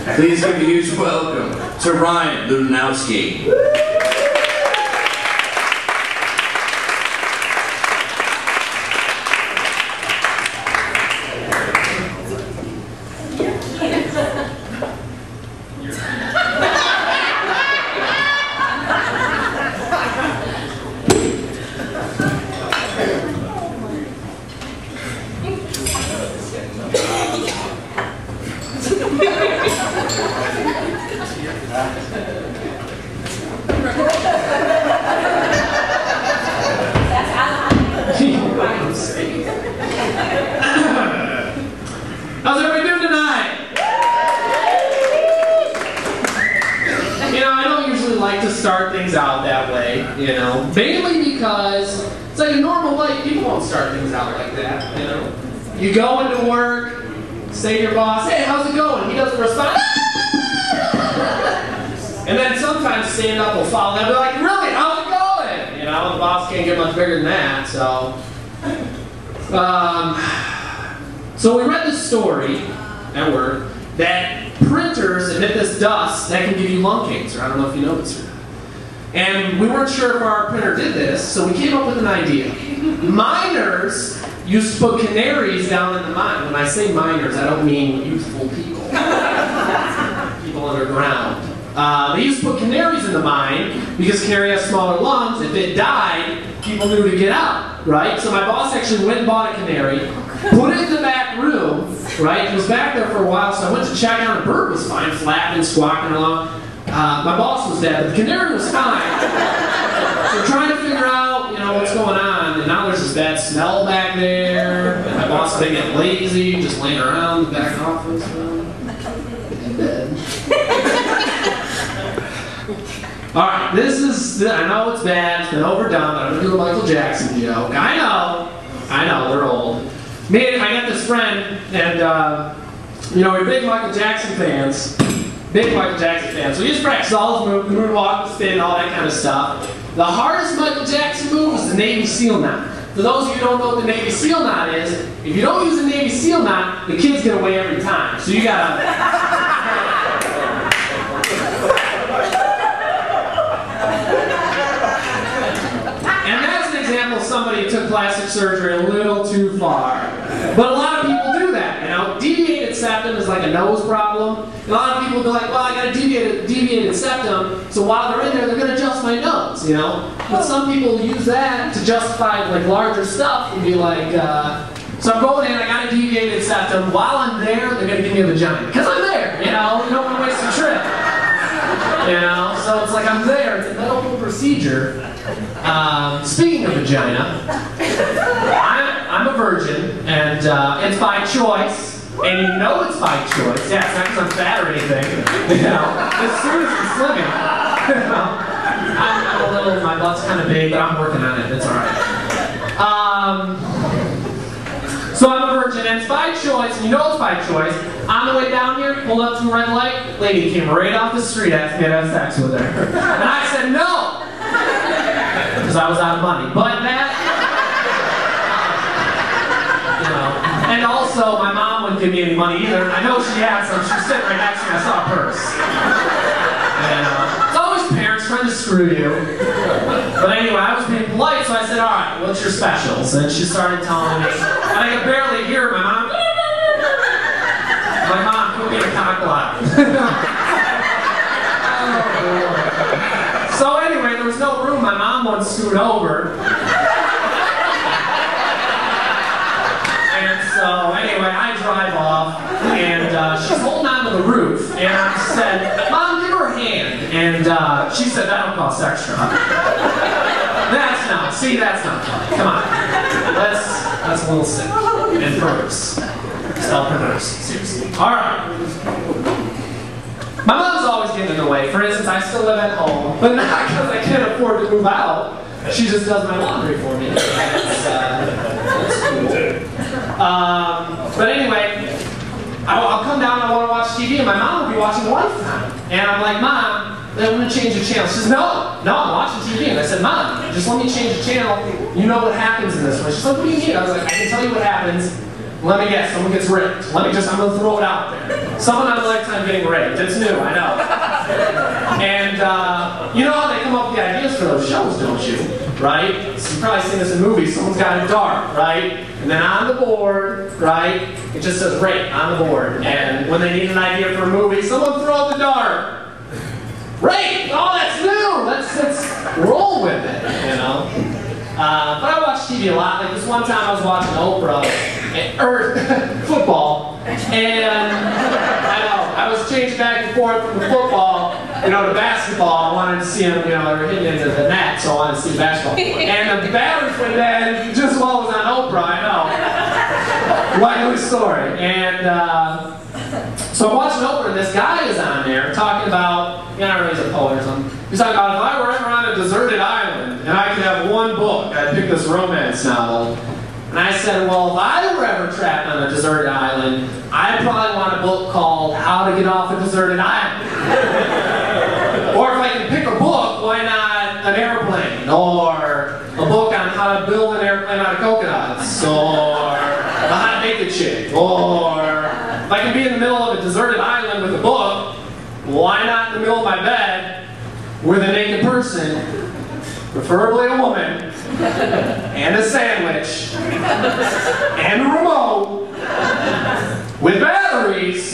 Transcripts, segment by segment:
Please give a huge welcome to Ryan Ludnowski. How's everybody doing tonight? You know, I don't usually like to start things out that way, you know, mainly because it's like a normal life, people won't start things out like that, you know. You go into work, say to your boss, hey, how's it going? He doesn't respond. And then sometimes stand-up will follow that. They're like, really, how's it going? You know, the boss can't get much bigger than that, so. So we read this story at work that printers emit this dust that can give you lung cancer. I don't know if you know this or not. And we weren't sure if our printer did this, so we came up with an idea. Miners used to put canaries down in the mine. When I say miners, I don't mean youthful people. People underground. They used to put canaries in the mine because canary has smaller lungs. If it died, people knew to get out, right? So my boss actually went and bought a canary, put it in the back room, right? It was back there for a while, so I went to check on it. The bird was fine, flapping, squawking along. My boss was dead, but the canary was fine. So we're trying to figure out, you know, what's going on. And now there's this bad smell back there. And my boss is getting lazy, just laying around in the back office. In bed. Alright, I know it's bad, it's been overdone, but I'm going to do a Michael Jackson joke. I know, they're old. Me, I got this friend, and, you know, we're big Michael Jackson fans. Big Michael Jackson fans. So we just practice all his moves, the moonwalk, the spin, all that kind of stuff. The hardest Michael Jackson move is the Navy SEAL knot. For those of you who don't know what the Navy SEAL knot is, if you don't use the Navy SEAL knot, the kids get away every time. So you gotta... Somebody took plastic surgery a little too far. But a lot of people do that, you know. Deviated septum is like a nose problem. And a lot of people go like, well, I got a deviated septum, so while they're in there, they're going to adjust my nose, you know. But some people use that to justify like larger stuff and be like, so I'm going in, I got a deviated septum. While I'm there, they're going to give me a vagina. Because I'm there, you know. You don't want to waste a trip. You know, so it's like I'm there. It's a medical procedure. Speaking of vagina, I'm a virgin, and it's by choice, and you know it's by choice. Yeah, it's not because I'm fat or anything. You know, as soon as I'm slimming, you know, I'm a little, my butt's kind of big, but I'm working on it. It's all right. So I'm a virgin, and it's by choice, and you know it's by choice. On the way down here, pulled up to a red light, lady came right off the street, asked me to have sex with her. And I said no! Because I was out of money. But that, you know. And also, my mom wouldn't give me any money either. I know she had some. She was sitting right next to me. I saw a purse. And it's always parents trying to screw you. But anyway, I was being polite, so I said, all right, what's your specials? And she started telling me. And I could barely hear my mom. My mom put me in a cock lot. So anyway, there was no room. My mom once scoot over. And so anyway, I drive off, and she's holding on to the roof. And I said, Mom, give her a hand. And she said, that'll cost extra. That's not funny. Come on. That's a little sick. And perverse. Spell perverse. Seriously. Alright. My mom's always getting in the way. For instance, I still live at home, but not because I can't afford to move out. She just does my laundry for me. That's cool. But anyway, I'll come down and I want to watch TV, and my mom will be watching Lifetime. And I'm like, Mom, I'm going to change the channel. She says, no, I'm watching TV. And I said, Mom, just let me change the channel. You know what happens in this one. She's like, what do you mean? I was like, I can tell you what happens. Let me guess, someone gets raped. I'm gonna throw it out there. Someone on a Lifetime getting raped. It's new, I know. And you know how they come up with the ideas for those shows, don't you? Right? So you've probably seen this in movies. Someone's got a dart, right? And then on the board, right, it just says rape on the board. And when they need an idea for a movie, someone throw the dart. Rape! Oh, that's new! Let's roll with it, you know? But I watch TV a lot. Like this one time I was watching Oprah, or football, and I was changing back and forth from the football, to basketball. I wanted to see them, they were hitting into the net, so I wanted to see basketball. And the batteries went dead just while I was on Oprah, I know. Likely story. And so I'm watching Oprah, and this guy is on there talking about, I don't know, he's a poet or something. He's talking about, if I were ever on a deserted island and I could have one book, I'd pick this romance novel. And I said, well, if I were ever trapped on a deserted island, I'd probably want a book called How to Get Off a Deserted Island. Or if I can pick a book, why not an airplane? Or a book on how to build an airplane out of coconuts. Or a hot naked chick. Or if I can be in the middle of a deserted island with a book, why not in the middle of my bed with a naked person, preferably a woman, and a sandwich, and a remote, with batteries,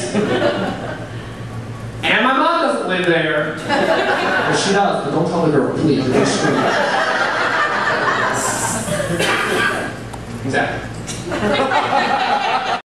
and my mom doesn't live there. Well, she does, but don't tell the girl, please. You're just screaming. Exactly.